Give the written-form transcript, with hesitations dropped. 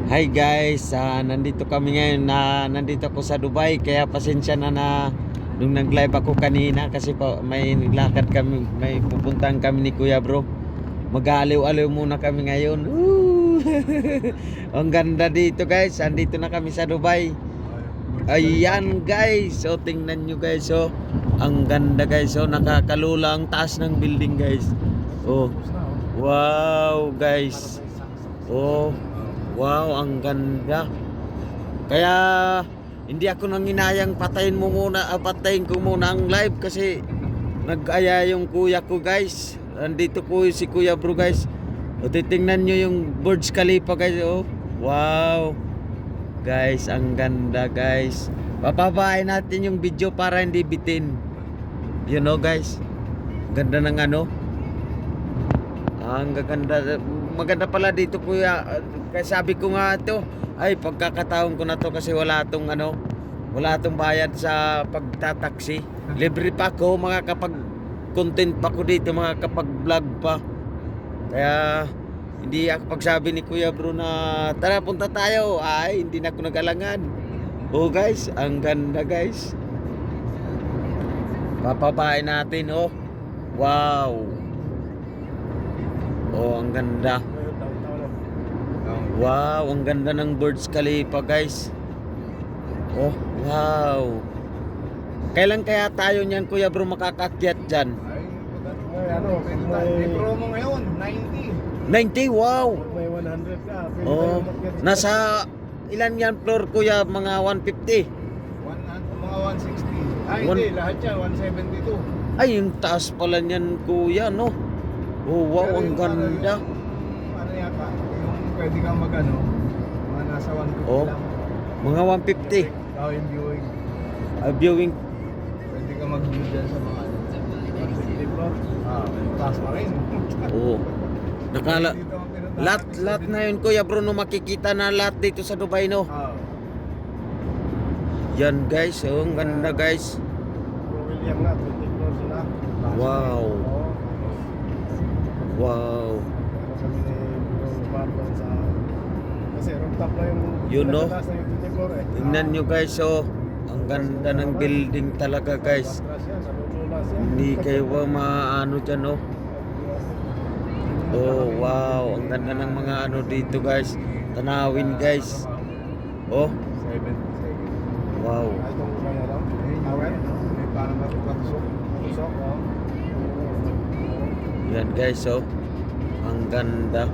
Hi guys, nandito kami ngayon nandito ako sa Dubai kaya pasensya na nung nag-live ako kanina kasi may lakad kami, may pupuntahan kami ni Kuya Bro. Mag-aaliw-aliw muna kami ngayon. Woo! Ang ganda dito guys, andito na kami sa Dubai. Ayan guys, so tingnan nyo guys, so ang ganda guys, so nakakalula ang taas ng building guys. Oh, wow guys. Oh, wow, ang ganda. Kaya hindi ako nanginayang patayin ko muna ang live kasi nag-aya yung kuya ko guys. Nandito ko si Kuya Bro guys. O titingnan nyo yung Burj Khalifa guys. Oh, wow. Guys, ang ganda guys. Papabain natin yung video para hindi bitin. You know guys. Ganda ng ano. Ang gaganda. Maganda pala dito kuya. Kaya sabi ko nga ito, ay pagkakataon ko na to kasi wala tong bayad sa pagtataksi. Libre pa ako, makakapag-content pa ko dito, makakapag-vlog pa. Kaya hindi ako pagsabi ni Kuya Bro na tara punta tayo, ay hindi na ako nag-alangan. Oh guys, ang ganda guys. Papabain natin oh. Wow. Oh, ang ganda. Wow, ang ganda ng Burj Khalifa guys. Oh, wow. Kailan kaya tayo niyan Kuya Bro makakakyat dyan? May promo ngayon, 90. 90, wow. May 100 ka. Oh, nasa ilan yan floor Kuya? Mga 150? Mga 160. Ay, hindi. Lahat yan, 172. Ay, yung taas pala niyan Kuya, no? Oh, wow, ang ganda. Ano yata, yung pwede kang mga nasa 150 Oh, lang. mga 150. Yung viewing. Viewing. Pwede kang mag-view dyan sa mga 160 floor. Taas pa rin. Oh. Nakala lahat na yun Kuya Bro no, makikita na lahat dito sa Dubai no. Yan guys, oh, ang ganda guys. William nga, 20 floor sila. Wow. Wow. Kami ni Bro Barton sa kasi rooftop na yung Yun, no? taas na yung 20 floor eh. Tingnan nyo guys, oh. Ang ganda ng building talaga guys. Hindi kayo ba maano dyan oh. Oh wow, ang ganda ng mga ano dito guys. Tanawin guys. Oh, wow. Yan guys, oh. Ang ganda.